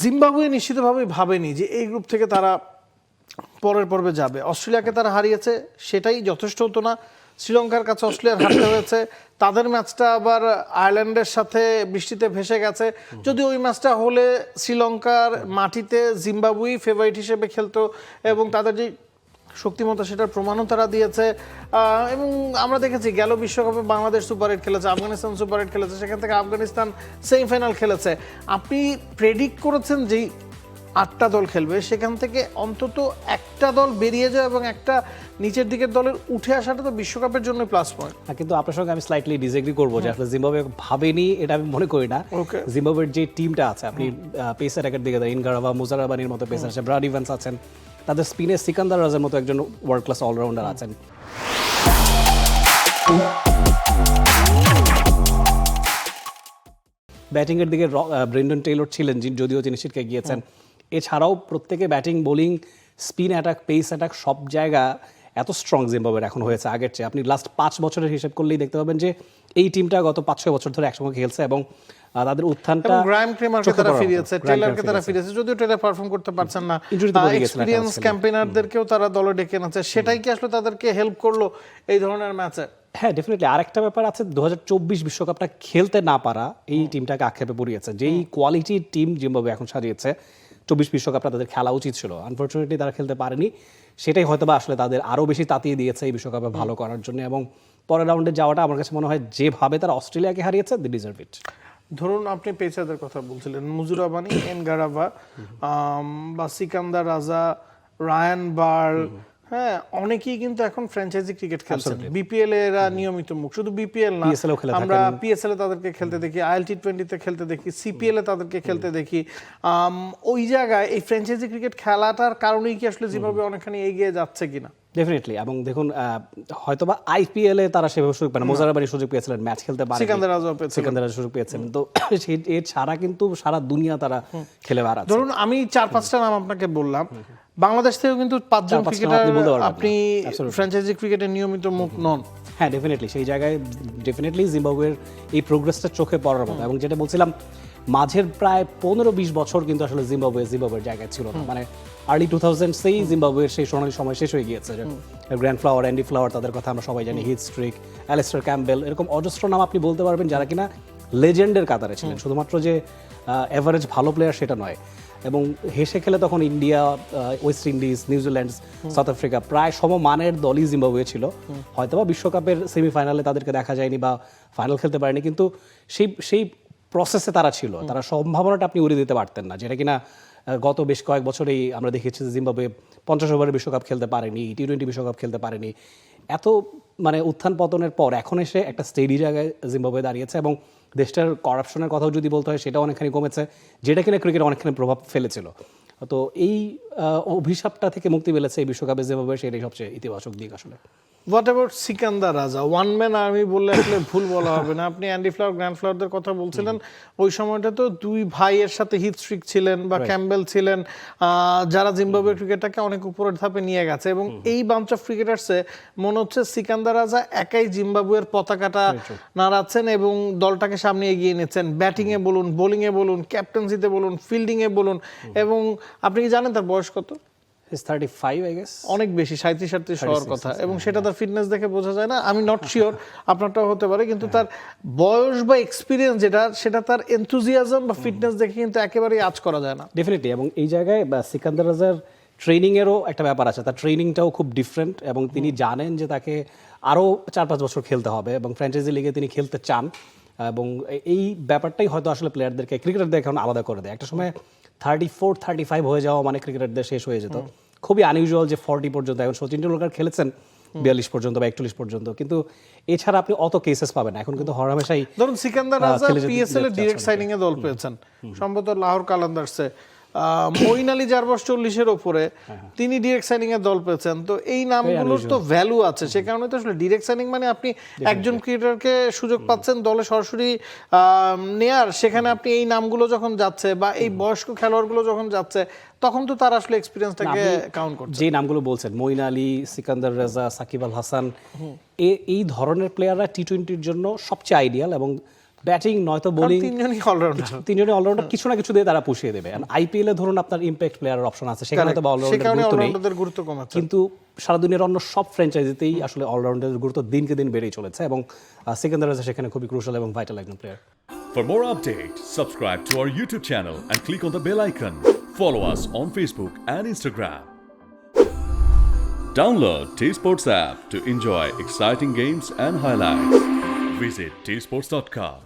Zimbabwe নিশ্চিতভাবেই ভাবেনি যে এই গ্রুপ থেকে তারা পরের পর্বে যাবে। অস্ট্রেলিয়াকে তারা হারিয়েছে, সেটাই যথেষ্ট হতো না। শ্রীলঙ্কার কাছে অস্ট্রেলিয়ার হারতে হয়েছে, তাদের ম্যাচটা আবার আয়ারল্যান্ডের সাথে বৃষ্টিতে ভেসে গেছে। যদি ওই ম্যাচটা হলে শ্রীলঙ্কার মাটিতে জিম্বাবুই ফেভারিট হিসেবে খেলতো এবং তাদের যে শক্তিমত্তা সেটার প্রমাণও তারা দিয়েছে। এবং আমরা দেখেছি গেল বিশ্বকাপে বাংলাদেশ সুপার 8 খেলেছে, আফগানিস্তান সুপার 8 খেলেছে, সেখান থেকে আফগানিস্তান সেমিফাইনাল খেলেছে। আপনি প্রেডিক্ট করেছেন যেই 8টা দল খেলবে সেখান থেকে অন্তত একটা দল বেরিয়ে যায় এবং একটা নিচের দিকের দলের উঠে আসাটা তো বিশ্বকাপের জন্য প্লাস পয়েন্ট। কিন্তু আপনার সঙ্গে আমি স্লাইটলি ডিসএগ্রি করবো যে আসলে জিম্বাবুয়ে ভাবেনি, এটা আমি মনে করি না। জিম্বাবুয়ের যে টিমটা আছে, আপনি পেস অ্যাটাকের দিকে ইনগারাভা, মুজারাবানির মতো পেসার আছে, ব্রাড ইভান্স আছেন, তাদের স্পিনে সিকান্দার রাজার মতো একজন ওয়ার্ল্ড ক্লাস অলরাউন্ডার আছেন। ব্যাটিংয়ের দিকে ব্রেন্ডন টেইলর ছিলেন, যদিও তিনি ছিটকে গিয়েছেন। এছাড়াও প্রত্যেকে batting, bowling, spin attack, pace attack সব জায়গা এত স্ট্রং জিম্বাবুয়ের এখন হয়েছে আগের চেয়ে। আপনি লাস্ট 5 বছরের হিসেব করলেই দেখতে পাবেন যে এই টিমটা গত 5-6 বছর ধরে একসঙ্গে খেলছে এবং তাদের উত্থানটা গ্রায়াম ক্রেমারকে তারা ফিরিয়েছে, টেইলরকে তারা ফিরিয়েছে, যদিও টেইলর পারফর্ম করতে পারছেন না। এক্সপেরিয়েন্স ক্যাম্পেইনারদেরকেও তারা দলে ডেকে এনেছে, সেটাই কি আসলে তাদেরকে হেল্প করলো এই ধরনের ম্যাচে? হ্যাঁ, ডেফিনেটলি। আরেকটা ব্যাপার আছে, 2024 বিশ্বকাপটা খেলতে না পারা এই টিমটাকে আক্ষেপে পড়িয়েছে। যেই কোয়ালিটির টিম জিম্বাবুয়ে এখন সাজিয়েছে, 24 বিশ্বকাপটা তাদের খেলা উচিত ছিল, আনফরচুনেটলি তারা খেলতে পারেনি। সেটাই হয়তোবা আসলে তাদের আরও বেশি তাতিয়ে দিয়েছে এই বিশ্বকাপে ভালো করার জন্য, এবং পরের রাউন্ডে যাওয়াটা আমার কাছে মনে হয় যেভাবে তারা অস্ট্রেলিয়াকে হারিয়েছে, দি ডিজার্ভ ইট। ধরুন আপনি পেসারদের কথা বলছিলেন, মুজুরাবানি, এনগারাভা বা সিকান্দার রাজা, রায়ান বার্ল, হ্যাঁ, অনেকেই কিন্তু এখন ফ্র্যাঞ্চাইজি ক্রিকেট খেলছেন। বিপিএল এরা নিয়মিত মুখ, শুধু বিপিএল না, আমরা পিএসএল এ তাদেরকে খেলতে দেখি, IL-T20 খেলতে দেখি, সিপিএল এ তাদেরকে খেলতে দেখি। ওই জায়গায় এই ফ্র্যাঞ্চাইজি ক্রিকেট খেলাটার কারণেই কি আসলে জিম্বাবুয়ে অনেকখানি এগিয়ে যাচ্ছে কিনা? ডেফিনেটলি। এবং দেখুন, হয়তোবা আইপিএল এ তারা সেভাবে সুযোগ পায় না। মোজারাবাড়ি সুযোগ পেয়েছিলেন, ম্যাচ খেলতে পারেন, সিকান্দার রাজা সুযোগ পেয়েছিলেন, তো এর ছাড়া কিন্তু সারা দুনিয়া তারা খেলে বেড়াচ্ছে। ধরুন আমি 4-5টা নাম আপনাকে বললাম, বাংলাদেশ থেকেও কিন্তু 5 জন ক্রিকেটার আপনি ফ্র্যাঞ্চাইজি ক্রিকেটের নিয়মিত মুখ নন। হ্যাঁ, ডেফিনেটলি সেই জায়গায় ডেফিনেটলি জিম্বাবুয়ের এই প্রোগ্রেসটা চোখে পড়ার মতো। এবং যেটা বলছিলাম, মাঝের প্রায় 15-20 বছর কিন্তু আসলে জিম্বাবুয়ের জায়গায় ছিল না। মানে আর্লি 2000-এই জিম্বাবুয়ের সেই সোনালী সময় শেষ হয়ে গিয়েছে। গ্র্যান্ড ফ্লাওয়ার, অ্যান্ডি ফ্লাওয়ার, তাদের কথা আমরা সবাই জানি, হিথ স্ট্রিক, অ্যালিস্টার ক্যাম্পবেল, এরকম অজস্র নাম আপনি বলতে পারবেন যারা কিনা লেজেন্ডের কাতারে ছিলেন। শুধুমাত্র যে এভারেজ ভালো প্লেয়ার সেটা নয়। এবং হেসে খেলে তখন India, West Indies, New Zealand, south Africa প্রায় সমমানের দলই জিম্বাবুয়ে ছিল। হয়তোবা বিশ্বকাপের সেমিফাইনালে তাদেরকে দেখা যায়নি বা ফাইনাল খেলতে পারেনি, কিন্তু সেই প্রসেসে তারা ছিল। তারা সম্ভাবনাটা আপনি উড়িয়ে দিতে পারতেন না, যেটা কিনা গত বেশ কয়েক বছরেই আমরা দেখেছি যে জিম্বাবুয়ে 50 ওভারের বিশ্বকাপ খেলতে পারেনি, T20 বিশ্বকাপ খেলতে পারেনি। এত মানে উত্থান পতনের পর এখন এসে একটা স্টেডি জায়গায় জিম্বাবুয়ে দাঁড়িয়েছে এবং দেশটার করাপশনের কথাও যদি বলতে হয় সেটা অনেকখানি কমেছে, যেটা কিনা ক্রিকেট অনেকখানি প্রভাব ফেলেছিল। তো এই অভিশাপটা থেকে মুক্তি পেলেছে এই বিশ্বকাপে জিম্বাবুয়ে, সেটাই সবচেয়ে ইতিবাচক দিক আসলে। হোয়াট অ্যাবাউট সিকান্দার রাজা? ওয়ান ম্যান আর্মি বললে আসলে ভুল বলা হবে না। আপনি অ্যান্ডি ফ্লাওয়ার, গ্র্যান্ড ফ্লাওয়ারদের কথা বলছিলেন, ওই সময়টা তো 2 ভাইয়ের সাথে হিথ স্ট্রিক ছিলেন বা ক্যাম্পবেল ছিলেন, যারা জিম্বাবুয়ের ক্রিকেটটাকে অনেক উপরের ধাপে নিয়ে গেছে। এবং এই বাঞ্চ অফ ক্রিকেটার্সে মনে হচ্ছে সিকান্দার রাজা একাই জিম্বাবুয়ের পতাকাটা নাড়াচ্ছেন এবং দলটাকে সামনে এগিয়ে নিচ্ছেন। ব্যাটিংয়ে বলুন, বোলিংয়ে বলুন, ক্যাপ্টেন্সিতে বলুন, ফিল্ডিংয়ে বলুন। এবং আপনি কি জানেন তার বয়স কত? 35, I guess. অনেক বেশি, 37-38 হওয়ার কথা। এবং সেটা তার ফিটনেস দেখে বোঝা যায় না। আমি নট শিওর, আপনারটাও হতে পারে, কিন্তু তার বয়স বা এক্সপিরিয়েন্স যেটা, সেটা তার এনথুজিয়াজম বা ফিটনেস দেখে কিন্তু একেবারেই আঁচ করা যায় না। ডেফিনেটলি। এবং এই জায়গায় সিকান্দার রাজার ট্রেনিংয়েরও একটা ব্যাপার আছে। তার ট্রেনিংটাও খুব ডিফারেন্ট এবং তিনি জানেন যে তাকে আরও 4-5 বছর খেলতে হবে এবং ফ্র্যাঞ্চাইজি লিগে তিনি খেলতে চান। এবং এই ব্যাপারটাই হয়তো আসলে প্লেয়ারদেরকে, ক্রিকেটারদের এখন আলাদা করে দেয়। একটা সময় 34-35 হয়ে যাওয়া মানে ক্রিকেটারদের শেষ হয়ে যেত। খুবই আনইউজুয়াল যে 40 পর্যন্ত। এখন সচিন টেন্ডুলকার খেলেছেন 42 পর্যন্ত বা 41 পর্যন্ত, কিন্তু এছাড়া আপনি অত কেসেস পাবেন এখন। কিন্তু হরহামেশাই ধরুন সিকান্দার রাজা পিএসএল এর ডিরেক্ট সাইনিং এ দল পেয়েছেন, সম্ভবত লাহোর কালান্দার্সে। মঈন আলী যার বয়স 40-এর ওপরে, তিনি ডিরেক্ট সাইনিং এর দল পেয়েছেন। তো এই নামগুলোর তো ভ্যালু আছে, সে কারণে তো আসলে ডিরেক্ট সাইনিং মানে আপনি একজন ক্রিকেটারকে সুযোগ পাচ্ছেন দলে সরাসরি নেয়ার। সেখানে আপনি এই নামগুলো যখন যাচ্ছে বা এই বয়স্ক খেলোয়াড়গুলো যখন যাচ্ছে, তখন তো তার আসলে এক্সপিরিয়েন্সটাকে কাউন্ট করছে। যে নামগুলো বলছেন, মঈন আলী, সিকান্দার রাজা, সাকিব আল হাসান, এই ধরনের প্লেয়াররা T20-র জন্য সবচেয়ে আইডিয়াল এবং ব্যাটিং নয়তো বোলিং, তিনজনই অলরাউন্ডার। তিনজনই অলরাউন্ডার, কিছু না কিছু দিয়ে তারা পুষিয়ে দেবে। আইপিএল এ ধরুন আপনার ইম্প্যাক্ট প্লেয়ারের অপশন আছে, সেখানে তো অলরাউন্ডারদের গুরুত্ব কমেছে, কিন্তু সারা দুনিয়ার অন্য সব ফ্র্যাঞ্চাইজিতেই আসলে অলরাউন্ডারের গুরুত্ব দিনকে দিন বেড়েই চলেছে, এবং সিকান্দার রাজা সেখানে খুবই ক্রুশাল এবং ভাইটাল একজন player. For more updates, subscribe to our YouTube channel and click on the bell icon. Follow us on Facebook and Instagram. Download T-Sports app to enjoy exciting games and highlights. Visit tsports.com.